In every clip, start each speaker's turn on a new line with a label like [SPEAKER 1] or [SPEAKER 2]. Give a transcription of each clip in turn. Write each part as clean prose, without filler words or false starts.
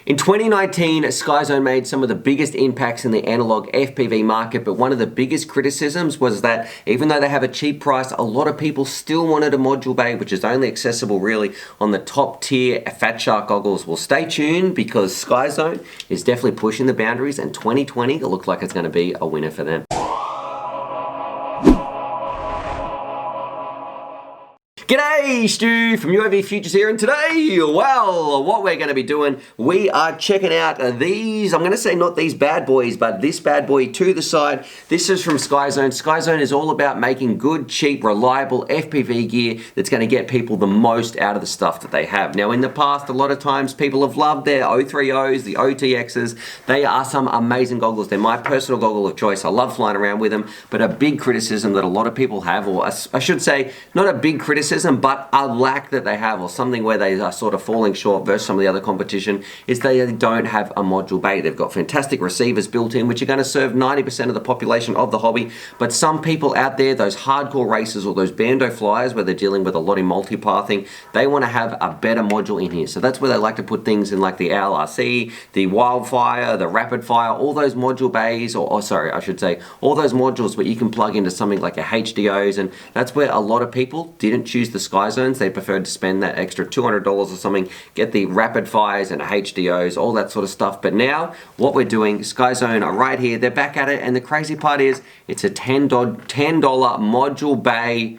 [SPEAKER 1] In 2019, Skyzone made some of the biggest impacts in the analog FPV market, but one of the biggest criticisms was that even though they have a cheap price, a lot of people still wanted a module bay, which is only accessible really on the top tier Fat Shark goggles. Well, stay tuned because Skyzone is definitely pushing the boundaries, and 2020 it looks like it's going to be a winner for them. G'day, Stu from UAVfutures here, and today, well, what we're going to be doing, we are checking out these, I'm going to say not these bad boys, but this bad boy to the side. This is from Skyzone. Skyzone is all about making good, cheap, reliable FPV gear that's going to get people the most out of the stuff that they have. Now, in the past, a lot of times people have loved their O30s, the OTXs. They are some amazing goggles. They're my personal goggle of choice. I love flying around with them, but a big criticism that a lot of people have, or I should say, not a big criticism, but a lack that they have, or something where they are sort of falling short versus some of the other competition, is they don't have a module bay. They've got fantastic receivers built in, which are going to serve 90% of the population of the hobby, but some people out there, those hardcore racers or those bando flyers where they're dealing with a lot of multipathing, they want to have a better module in here. So that's where they like to put things in, like the LRC, the Wildfire, the Rapid Fire, all those module bays, or sorry, I should say, all those modules where you can plug into something like a HDOs, and that's where a lot of people didn't choose the Skyzones. They preferred to spend that extra $200 or something, get the Rapid Fires and HDOs, all that sort of stuff. But now, what we're doing, Skyzone are right here, they're back at it, and the crazy part is, it's a $10 module bay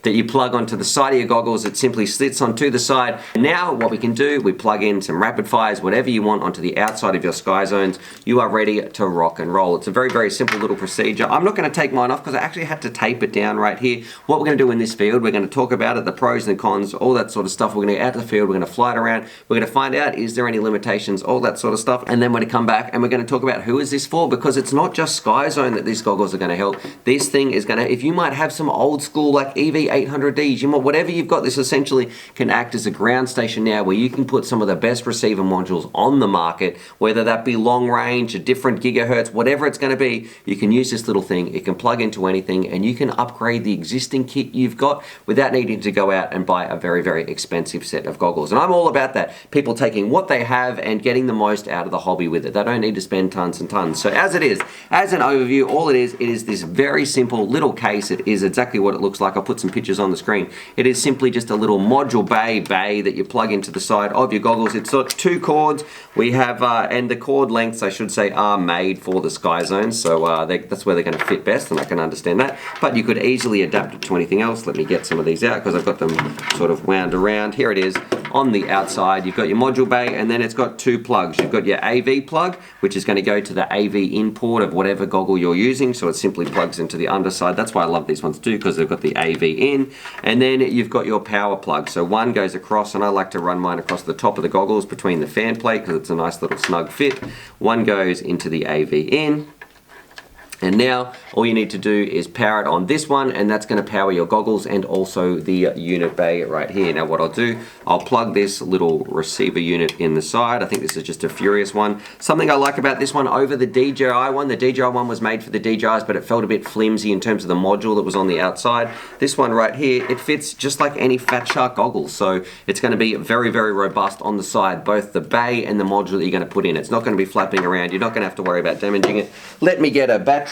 [SPEAKER 1] that you plug onto the side of your goggles. It simply slits onto the side. Now what we can do, we plug in some Rapid Fires, whatever you want, onto the outside of your Skyzones. You are ready to rock and roll. It's a very, very simple little procedure. I'm not going to take mine off because I actually had to tape it down right here. What we're going to do in this field, we're going to talk about it, the pros and cons, all that sort of stuff. We're going to get out to the field, we're going to fly it around, we're going to find out, is there any limitations, all that sort of stuff, and then we're going to come back and we're going to talk about who is this for, because it's not just Skyzone that these goggles are going to help. This thing is going to, if you might have some old school like EV800Ds, whatever you've got, this essentially can act as a ground station now where you can put some of the best receiver modules on the market, whether that be long range, a different gigahertz, whatever it's going to be. You can use this little thing, it can plug into anything, and you can upgrade the existing kit you've got without needing to go out and buy a very, very expensive set of goggles. And I'm all about that. People taking what they have and getting the most out of the hobby with it. They don't need to spend tons and tons. So as it is, as an overview, all it is this very simple little case. It is exactly what it looks like. I'll put some pictures on the screen. It is simply just a little module bay that you plug into the side of your goggles. It's got two cords. We have, and the cord lengths, I should say, are made for the Skyzone, so that's where they're going to fit best, and I can understand that. But you could easily adapt it to anything else. Let me get some of these out because I've got them sort of wound around. Here it is. On the outside, you've got your module bay, and then it's got two plugs. You've got your AV plug, which is going to go to the AV in port of whatever goggle you're using, so it simply plugs into the underside. That's why I love these ones too, because they've got the AV in. And then you've got your power plug. So one goes across, and I like to run mine across the top of the goggles between the fan plate because it's a nice little snug fit. One goes into the AV in. And now all you need to do is power it on this one, and that's going to power your goggles and also the unit bay right here. Now what I'll do, I'll plug this little receiver unit in the side. I think this is just a Furious one. Something I like about this one over the DJI one, the DJI one was made for the DJIs, but it felt a bit flimsy in terms of the module that was on the outside. This one right here, it fits just like any Fat Shark goggles, so it's going to be very, very robust on the side, both the bay and the module that you're going to put in. It's not going to be flapping around. You're not going to have to worry about damaging it. Let me get a battery.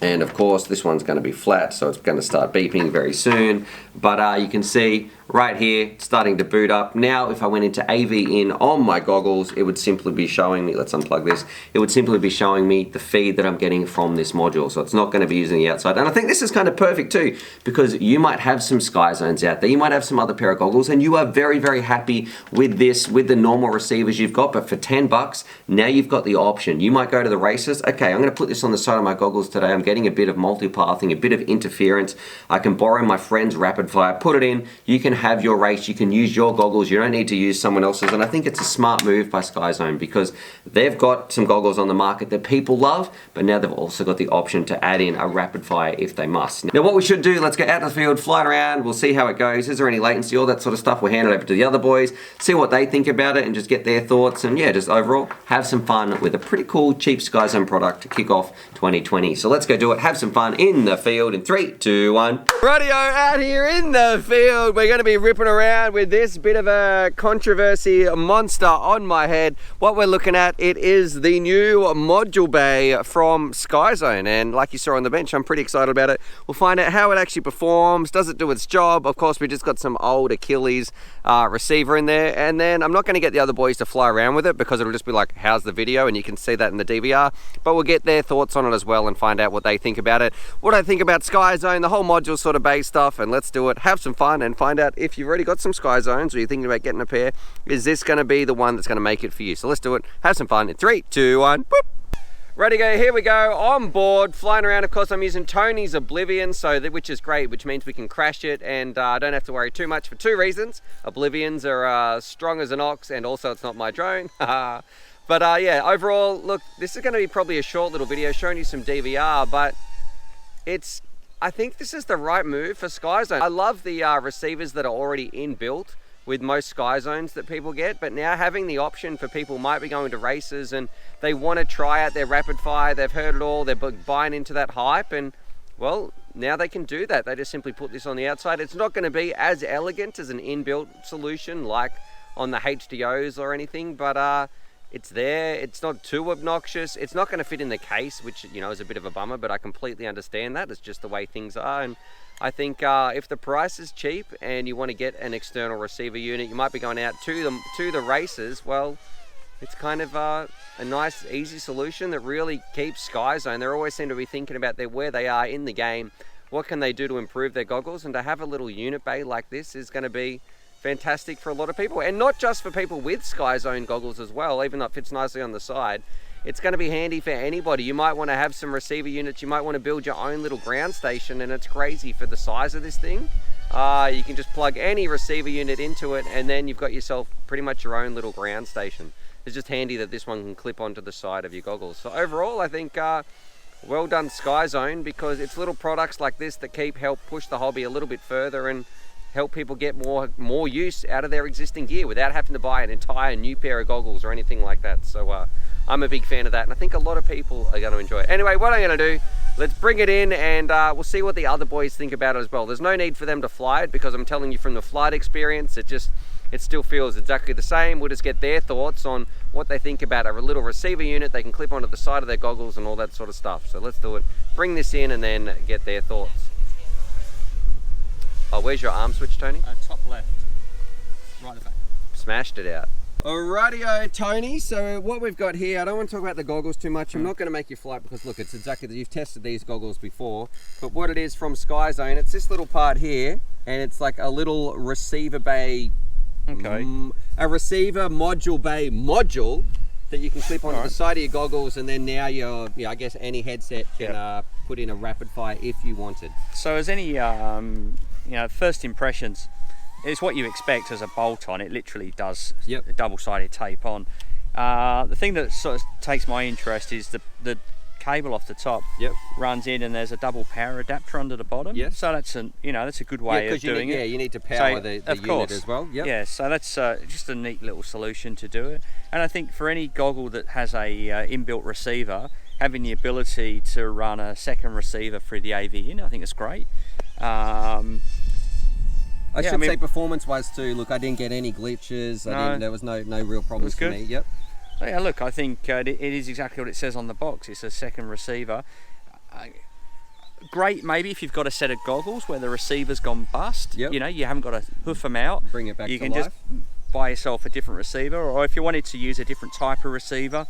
[SPEAKER 1] And of course this one's going to be flat, so it's going to start beeping very soon, but you can see right here starting to boot up. Now if I went into AV in on my goggles, it would simply be showing me, let's unplug this, it would simply be showing me the feed that I'm getting from this module, so it's not going to be using the outside. And I think this is kind of perfect too, because you might have some Skyzones out there, you might have some other pair of goggles, and you are very, very happy with this, with the normal receivers you've got, but for 10 bucks, now you've got the option. You might go to the races, okay, I'm going to put this on the side of my goggles today, I'm getting a bit of multipathing, a bit of interference, I can borrow my friend's Rapid Fire, put it in, you can have your race, you can use your goggles, you don't need to use someone else's. And I think it's a smart move by Skyzone because they've got some goggles on the market that people love, but now they've also got the option to add in a Rapid Fire if they must. Now what we should do, let's get out of the field, fly it around, we'll see how it goes, is there any latency, all that sort of stuff. We'll hand it over to the other boys, see what they think about it and just get their thoughts, and yeah, just overall have some fun with a pretty cool cheap Skyzone product to kick off 2020. So let's go do it, have some fun in the field in 3, 2, 1. Radio out here in the field. We're going to be be ripping around with this bit of a controversy monster on my head. What we're looking at, it is the new module bay from Skyzone, and like you saw on the bench, I'm pretty excited about it. We'll find out how it actually performs. Does it do its job? Of course, we just got some old Achilles receiver in there, and then I'm not going to get the other boys to fly around with it because it'll just be like, how's the video? And you can see that in the DVR, but we'll get their thoughts on it as well and find out what they think about it, what I think about Skyzone, the whole module sort of bay stuff, and let's do it, have some fun, and find out if you've already got some Skyzones or you're thinking about getting a pair, is this going to be the one that's going to make it for you? So let's do it, have some fun in 3, 2, 1, boop. Ready to go, here we go, on board, flying around. Of course, I'm using Tony's Oblivion, which is great, which means we can crash it and I don't have to worry too much for 2 reasons. Oblivions are strong as an ox, and also it's not my drone. But yeah, overall, look, this is going to be probably a short little video showing you some DVR, but I think this is the right move for Skyzone. I love the receivers that are already inbuilt with most Skyzones that people get, but now having the option for people who might be going to races and they want to try out their rapid fire, they've heard it all, they're buying into that hype, and well, now they can do that. They just simply put this on the outside. It's not going to be as elegant as an inbuilt solution like on the HDOs or anything, but it's there. It's not too obnoxious. It's not going to fit in the case, which, you know, is a bit of a bummer, but I completely understand that. It's just the way things are. And I think if the price is cheap and you want to get an external receiver unit, you might be going out to the races. Well, it's kind of a nice, easy solution that really keeps Skyzone. They always seem to be thinking about where they are in the game. What can they do to improve their goggles? And to have a little unit bay like this is going to be fantastic for a lot of people, and not just for people with Skyzone goggles as well, even though it fits nicely on the side. It's going to be handy for anybody. You might want to have some receiver units, you might want to build your own little ground station, and it's crazy for the size of this thing. You can just plug any receiver unit into it, and then you've got yourself pretty much your own little ground station. It's just handy that this one can clip onto the side of your goggles. So overall, I think well done Skyzone, because it's little products like this that help push the hobby a little bit further and help people get more use out of their existing gear without having to buy an entire new pair of goggles or anything like that. So I'm a big fan of that, and I think a lot of people are going to enjoy it. Anyway, what I'm going to do, let's bring it in, and we'll see what the other boys think about it as well. There's no need for them to fly it, because I'm telling you from the flight experience, it still feels exactly the same. We'll just get their thoughts on what they think about a little receiver unit they can clip onto the side of their goggles and all that sort of stuff. So let's do it, bring this in, and then get their thoughts. Oh, where's your arm switch, Tony?
[SPEAKER 2] Top left, right at the back.
[SPEAKER 1] Smashed it out. Alrighty-o, Tony. So what we've got here, I don't want to talk about the goggles too much. I'm not going to make you fly it, because look, it's exactly, you've tested these goggles before. But what it is from Skyzone, it's this little part here, and it's like a little receiver bay, a receiver module bay module that you can clip onto the side of your goggles, and then now I guess any headset can put in a rapid fire if you wanted.
[SPEAKER 2] So as any first impressions, it's what you expect as a bolt-on. It literally does a double-sided tape on. The thing that sort of takes my interest is the cable off the top runs in, and there's a double power adapter under the bottom. So that's a good way of doing it.
[SPEAKER 1] You need to power the unit as well.
[SPEAKER 2] Yeah, so that's just a neat little solution to do it. And I think for any goggle that has a inbuilt receiver, having the ability to run a second receiver through the AV in, I think it's great.
[SPEAKER 1] I should say performance-wise too. Look, I didn't get any glitches. There was no real problems for me.
[SPEAKER 2] Yeah, look, I think it is exactly what it says on the box. It's a second receiver. Great, maybe if you've got a set of goggles where the receiver's gone bust. You haven't got to hoof them out.
[SPEAKER 1] Bring it back to life.
[SPEAKER 2] You can just buy yourself a different receiver, or if you wanted to use a different type of receiver,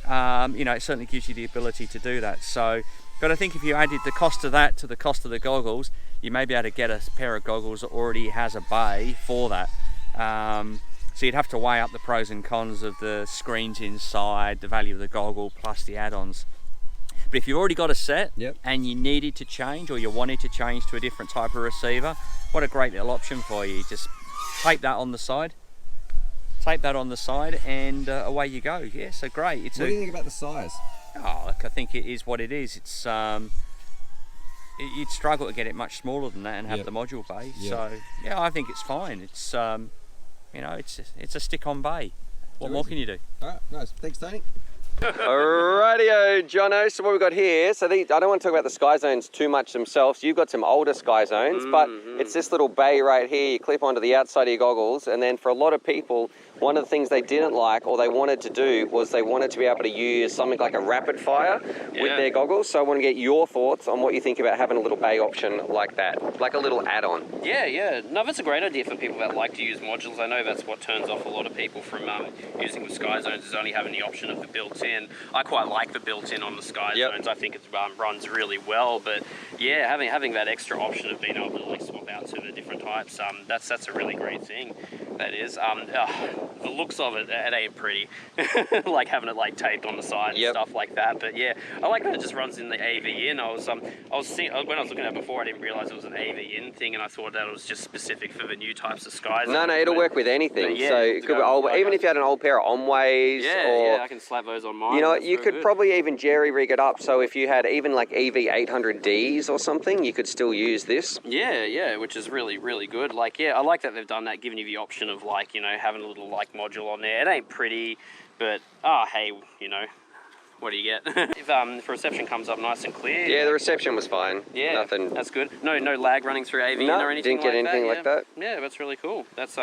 [SPEAKER 2] it certainly gives you the ability to do that. So, but I think if you added the cost of that to the cost of the goggles, you may be able to get a pair of goggles that already has a bay for that. So you'd have to weigh up the pros and cons of the screens inside, the value of the goggle, plus the add-ons. But if you've already got a set and you needed to change, or you wanted to change to a different type of receiver, what a great little option for you. Just tape that on the side. And away you go. Yeah, so great.
[SPEAKER 1] What do you think about the size?
[SPEAKER 2] Oh, look, I think it is what it is. It's you'd struggle to get it much smaller than that and have the module bay. So yeah, I think it's fine. It's it's a stick-on bay. What more can you do?
[SPEAKER 1] All right, nice. Thanks, Tony. Rightio, Jono. So what we've got here, so I don't want to talk about the Skyzones too much themselves. You've got some older Skyzones, but it's this little bay right here. You clip onto the outside of your goggles, and then for a lot of people, one of the things they didn't like or they wanted to do was they wanted to be able to use something like a rapid fire with their goggles. So I want to get your thoughts on what you think about having a little bay option like that, like a little add-on.
[SPEAKER 3] Yeah. No, that's a great idea for people that like to use modules. I know that's what turns off a lot of people from using the Skyzones, is only having the option of the built-in. I quite like the built-in on the Skyzones. I think it runs really well. But yeah, having that extra option of being able to like swap out to the different types, that's a really great thing. That is. The looks of it ain't pretty. Like having it like taped on the side and stuff like that. But yeah, I like that it just runs in the AV in. I was seeing, when I was looking at it before, I didn't realize it was an AV in thing, and I thought that it was just specific for the new types of Skyzones.
[SPEAKER 1] No, it'll work with anything. So it could be old, even if you had an old pair of Omways,
[SPEAKER 3] or I can slap those on mine.
[SPEAKER 1] You know, you could probably even jerry rig it up. So if you had even like EV800Ds or something, you could still use this.
[SPEAKER 3] Yeah, which is really, really good. Like, yeah, I like that they've done that, giving you the option of like, you know, having a little like module on there. It ain't pretty, but hey, you know, what do you get? If reception comes up nice and clear.
[SPEAKER 1] Yeah, the reception was fine.
[SPEAKER 3] Yeah,
[SPEAKER 1] nothing.
[SPEAKER 3] That's good. No lag running through AV or anything
[SPEAKER 1] didn't get anything like that.
[SPEAKER 3] Yeah, that's really cool. That's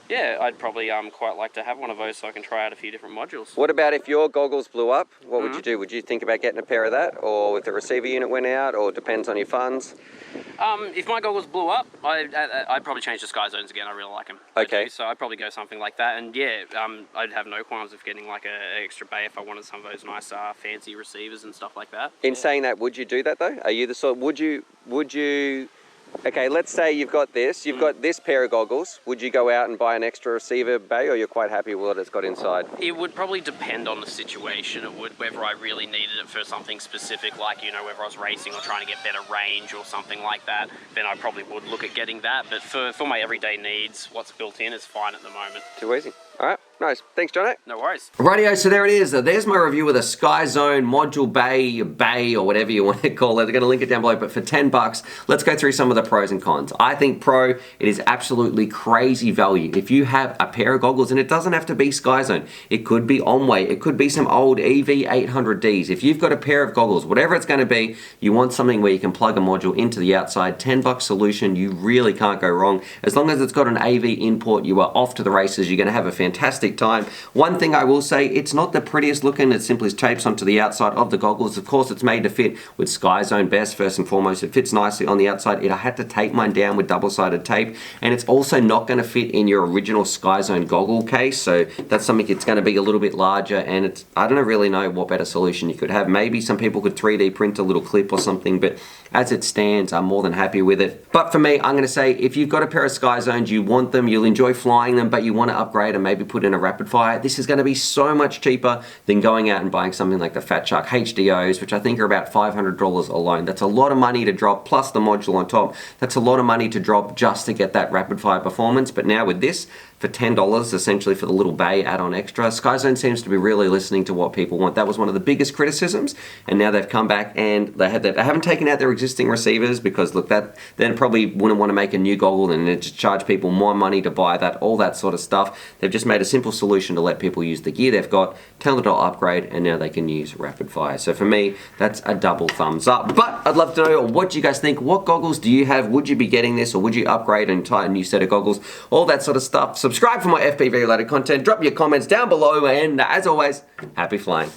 [SPEAKER 3] yeah, I'd probably quite like to have one of those so I can try out a few different modules.
[SPEAKER 1] What about if your goggles blew up? What would you do? Would you think about getting a pair of that, or if the receiver unit went out, or depends on your funds?
[SPEAKER 3] If my goggles blew up, I'd probably change to Skyzones again. I really like them.
[SPEAKER 1] Okay.
[SPEAKER 3] So I'd probably go something like that, and yeah, I'd have no qualms of getting like an extra bay if I wanted some of those nice fancy receivers and stuff like that.
[SPEAKER 1] In saying that, would you do that though? Are you the sort? Would you? Okay, let's say you've got this pair of goggles. Would you go out and buy an extra receiver bay, or you're quite happy with what it's got inside?
[SPEAKER 3] It would probably depend on the situation. It would, whether I really needed it for something specific, like, you know, whether I was racing or trying to get better range or something like that, then I probably would look at getting that. But for my everyday needs, what's built in is fine at the moment.
[SPEAKER 1] Too easy. All right, nice. Thanks, Jono.
[SPEAKER 3] No worries.
[SPEAKER 1] Rightio, so there it is. There's my review of the Skyzone module bay, or whatever you want to call it. They're going to link it down below, but for 10 bucks, let's go through some of the pros and cons. I think pro, it is absolutely crazy value. If you have a pair of goggles, and it doesn't have to be Skyzone, it could be Omway, it could be some old EV800Ds. If you've got a pair of goggles, whatever it's going to be, you want something where you can plug a module into the outside, 10 bucks solution, you really can't go wrong. As long as it's got an AV input, you are off to the races. You're going to have a fantastic time. One thing I will say, it's not the prettiest looking. It simply tapes onto the outside of the goggles. Of course, it's made to fit with Skyzone best, first and foremost. It fits nicely on the outside. I had to tape mine down with double-sided tape, and it's also not going to fit in your original Skyzone goggle case, so that's something. It's going to be a little bit larger, and it's, I don't really know what better solution you could have. Maybe some people could 3D print a little clip or something, but as it stands, I'm more than happy with it. But for me, I'm going to say, if you've got a pair of Skyzones, you want them, you'll enjoy flying them, but you want to upgrade and maybe put in a rapid fire, this is going to be so much cheaper than going out and buying something like the Fat Shark HDOs, which I think are about $500 alone. That's a lot of money to drop, plus the module on top. That's a lot of money to drop just to get that rapid fire performance. But now with this, for $10, essentially for the little bay add-on extra, Skyzone seems to be really listening to what people want. That was one of the biggest criticisms, and now they've come back and they haven't taken out their existing receivers, because look, that then probably wouldn't want to make a new goggle and then just charge people more money to buy that, all that sort of stuff. They've just made a simple solution to let people use the gear they've got, tell them to upgrade, and now they can use rapid fire. So for me, that's a double thumbs up. But I'd love to know what you guys think. What goggles do you have? Would you be getting this, or would you upgrade and tie a new set of goggles? All that sort of stuff. Subscribe for more FPV related content. Drop your comments down below, and as always, happy flying.